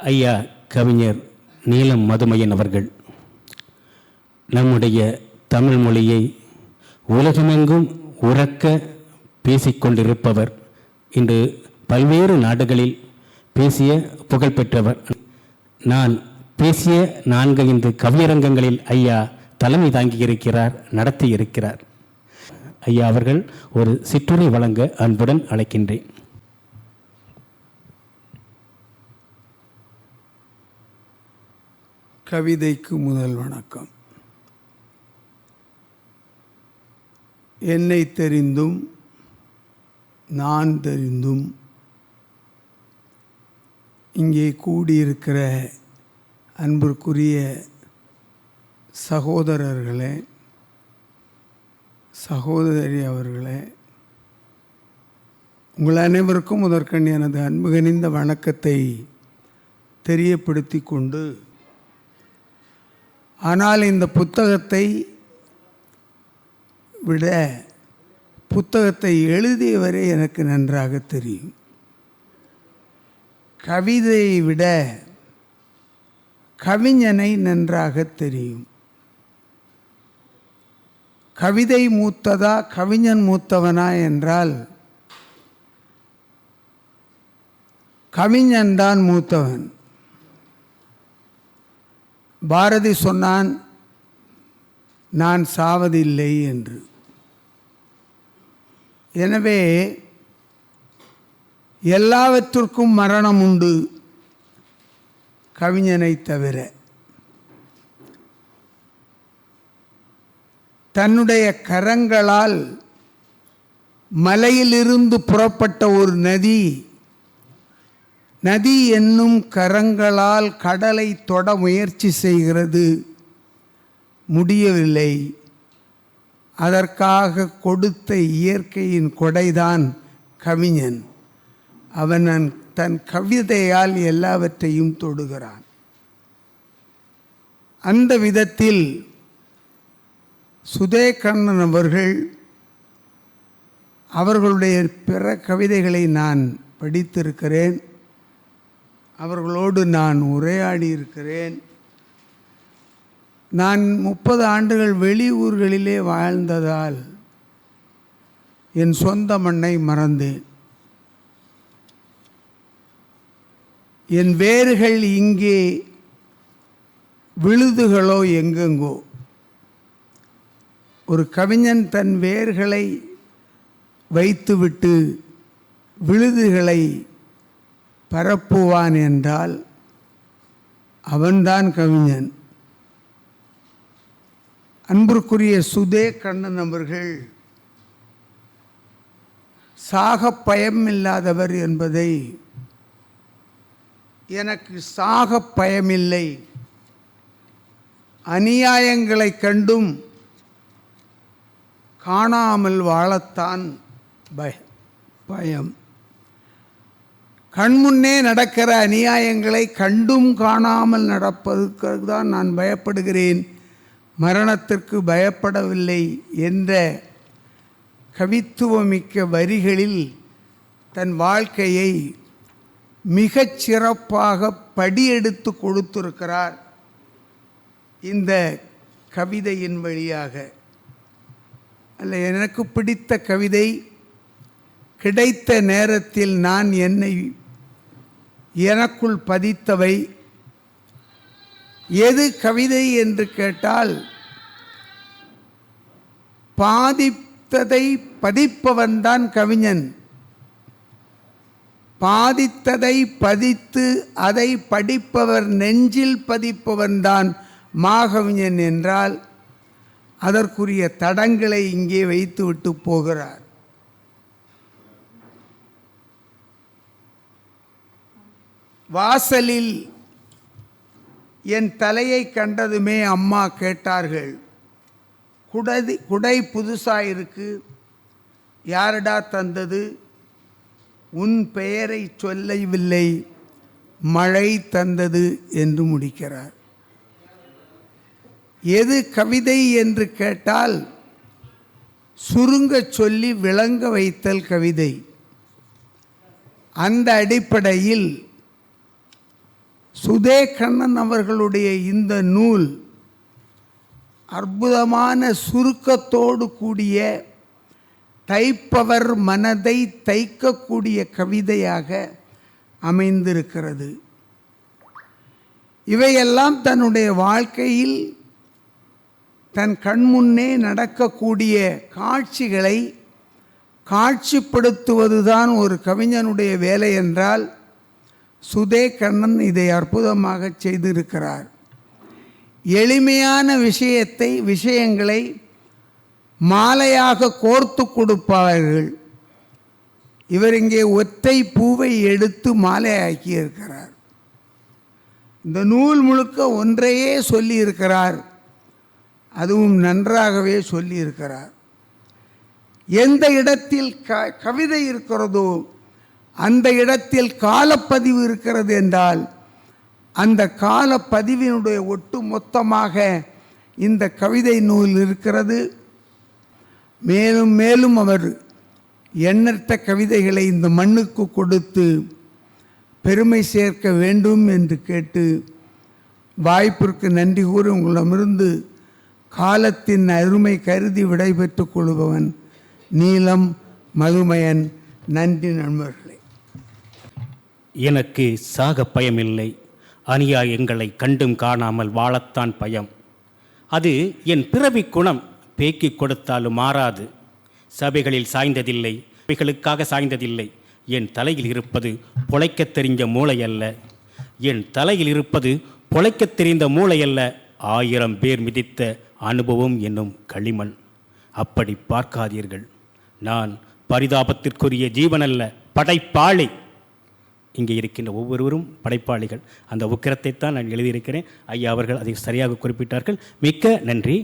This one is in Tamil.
ஐயா கவிஞர் நீலம் மதுமையன் அவர்கள் நம்முடைய தமிழ் மொழியை உலகமெங்கும் உறக்க பேசிக்கொண்டிருப்பவர். இன்று பல்வேறு நாடுகளில் பேசிய புகழ்பெற்றவர். நான் பேசிய 4-5 கவியரங்கங்களில் ஐயா தலைமை தாங்கியிருக்கிறார், நடத்தியிருக்கிறார். ஐயா அவர்கள் ஒரு சிற்றுரை வழங்க அன்புடன் அழைக்கின்றேன். கவிதைக்கு முதல் வணக்கம். என்னை தெரிந்தும் நான் தெரிந்தும் இங்கே கூடியிருக்கிற அன்பிற்குரிய சகோதரர்களே, சகோதரி அவர்களே, உங்கள் அனைவருக்கும் முதற்கண் எனது அன்பு கனிந்த வணக்கத்தை தெரியப்படுத்தி கொண்டு, ஆனால் இந்த புத்தகத்தை விட புத்தகத்தை எழுதியவரே எனக்கு நன்றாக தெரியும். கவிதையை விட கவிஞனை நன்றாக தெரியும். கவிதை மூத்ததா கவிஞன் மூத்தவனா என்றால் கவிஞன்தான் மூத்தவன். பாரதி சொன்னான், நான் சாவதில்லை என்று. எனவே எல்லாவற்றிற்கும் மரணம் உண்டு, கவிஞனை தவிர. தன்னுடைய கரங்களால் மலையிலிருந்து புறப்பட்ட ஒரு நதி என்னும் கரங்களால் கடலை தொட முயற்சி செய்கிறது, முடியவில்லை. அதற்காக கொடுத்த இயற்கையின் கொடைதான் கவிஞன். அவன் தன் கவிதையால் எல்லாவற்றையும் தொடுகிறான். அந்த விதத்தில் சுதேகண்ணன் அவர்களுடைய பிற கவிதைகளை நான் படித்திருக்கிறேன். அவர்களோடு நான் உரையாடி இருக்கிறேன். நான் 30 ஆண்டுகள் வெளியூர்களிலே வாழ்ந்ததால் என் சொந்த மண்ணை மறந்தேன். என் வேர்கள் இங்கே, விழுதுகளோ எங்கெங்கோ. ஒரு கவிஞன் தன் வேர்களை வைத்துவிட்டு விழுதுகளை பரப்புவான் என்றால் அவன்தான் கவிஞன். அன்பிற்குரிய சுதேகண்ணன் அவர்கள் சாக பயமில்லாதவர் என்பதை, எனக்கு சாக பயமில்லை, அநியாயங்களை கண்டும் காணாமல் வாழத்தான் பயம். கண்முன்னே நடக்கிற அநியாயங்களை கண்டும் காணாமல் நடப்பதற்கு தான் நான் பயப்படுகிறேன், மரணத்திற்கு பயப்படவில்லை என்ற கவித்துவமிக்க வரிகளில் தன் வாழ்க்கையை மிகச் சிறப்பாக படியெடுத்து கொடுத்திருக்கிறார் இந்த கவிதையின் வழியாக. அல்ல, எனக்கு பிடித்த கவிதை, கிடைத்த நேரத்தில் நான் எனக்குள் பதித்தவை. எது கவிதை என்று கேட்டால், பாதித்ததை பதிப்பவன்தான் கவிஞன். பாதித்ததை பதித்து அதை படிப்பவர் நெஞ்சில் பதிப்பவன்தான் மாகவிஞன் என்றால், அதற்குரிய தடங்களை இங்கே வைத்துவிட்டு போகிறார். வாசலில் என் தலையை கண்டதுமே அம்மா கேட்டார்கள், குடை புதுசாக இருக்கு, யாரடா தந்தது? உன் பெயரை சொல்லவில்லை, மழை தந்தது என்று முடிக்கிறார். எது கவிதை என்று கேட்டால், சுருங்க சொல்லி விளங்க வைத்தல் கவிதை. அந்த அடிப்படையில் சுதே கண்ணன் அவர்களுடைய இந்த நூல் அற்புதமான சுருக்கத்தோடு கூடிய தைப்பவர் மனதை தைக்கக்கூடிய கவிதையாக அமைந்திருக்கிறது. இவையெல்லாம் தன்னுடைய வாழ்க்கையில் தன் கண்முன்னே நடக்கக்கூடிய காட்சிகளை காட்சிப்படுத்துவதுதான் ஒரு கவிஞனுடைய வேலை என்றால் சுதே கண்ணன் இதை அற்புதமாக செய்திருக்கிறார். எளிமையான விஷயங்களை மாலையாக கோர்த்து கொடுப்பார்கள். இவர் இங்கே ஒற்றை பூவை எடுத்து மாலையாக்கி இருக்கிறார். இந்த நூல் முழுக்க ஒன்றையே சொல்லியிருக்கிறார், அதுவும் நன்றாகவே சொல்லியிருக்கிறார். எந்த இடத்தில் கவிதை இருக்கிறதோ அந்த இடத்தில் காலப்பதிவு இருக்கிறது என்றால் அந்த காலப்பதிவினுடைய ஒட்டு மொத்தமாக இந்த கவிதை நூல் இருக்கிறது. மேலும் மேலும் அவர் எண்ணற்ற கவிதைகளை இந்த மண்ணுக்கு கொடுத்து பெருமை சேர்க்க வேண்டும் என்று கேட்டு வாய்ப்பிற்கு நன்றி கூறி உங்களிடமிருந்து காலத்தின் அருமை கருதி விடைபெற்றுக் கொள்பவன் நீலம் மதுமயன். நன்றி நண்பர்களே. எனக்கு சாக பயமில்லை, அநியாயங்களை கண்டும் காணாமல் வாழத்தான் பயம். அது என் பிறவி குணம், பேக்கிக் கொடுத்தாலும் மாறாது. சபைகளில் சாய்ந்ததில்லை, சபைகளுக்காக சாய்ந்ததில்லை. என் தலையில் இருப்பது பொழைக்கத் தெரிந்த மூளை அல்ல. என் தலையில் இருப்பது பொழைக்கத் தெரிந்த மூளை அல்ல, 1000 பேர் மிதித்த அனுபவம் என்னும் களிமண். அப்படி பார்க்காதீர்கள். நான் பரிதாபத்திற்குரிய ஜீவனல்ல, படைப்பாளி. இங்கே இருக்கின்ற ஒவ்வொருவரும் படைப்பாளிகள். அந்த உக்கிரத்தை தான் நான் எழுதியிருக்கிறேன். ஐயா அவர்கள் அதை சரியாக குறிப்பிட்டார்கள். மிக்க நன்றி.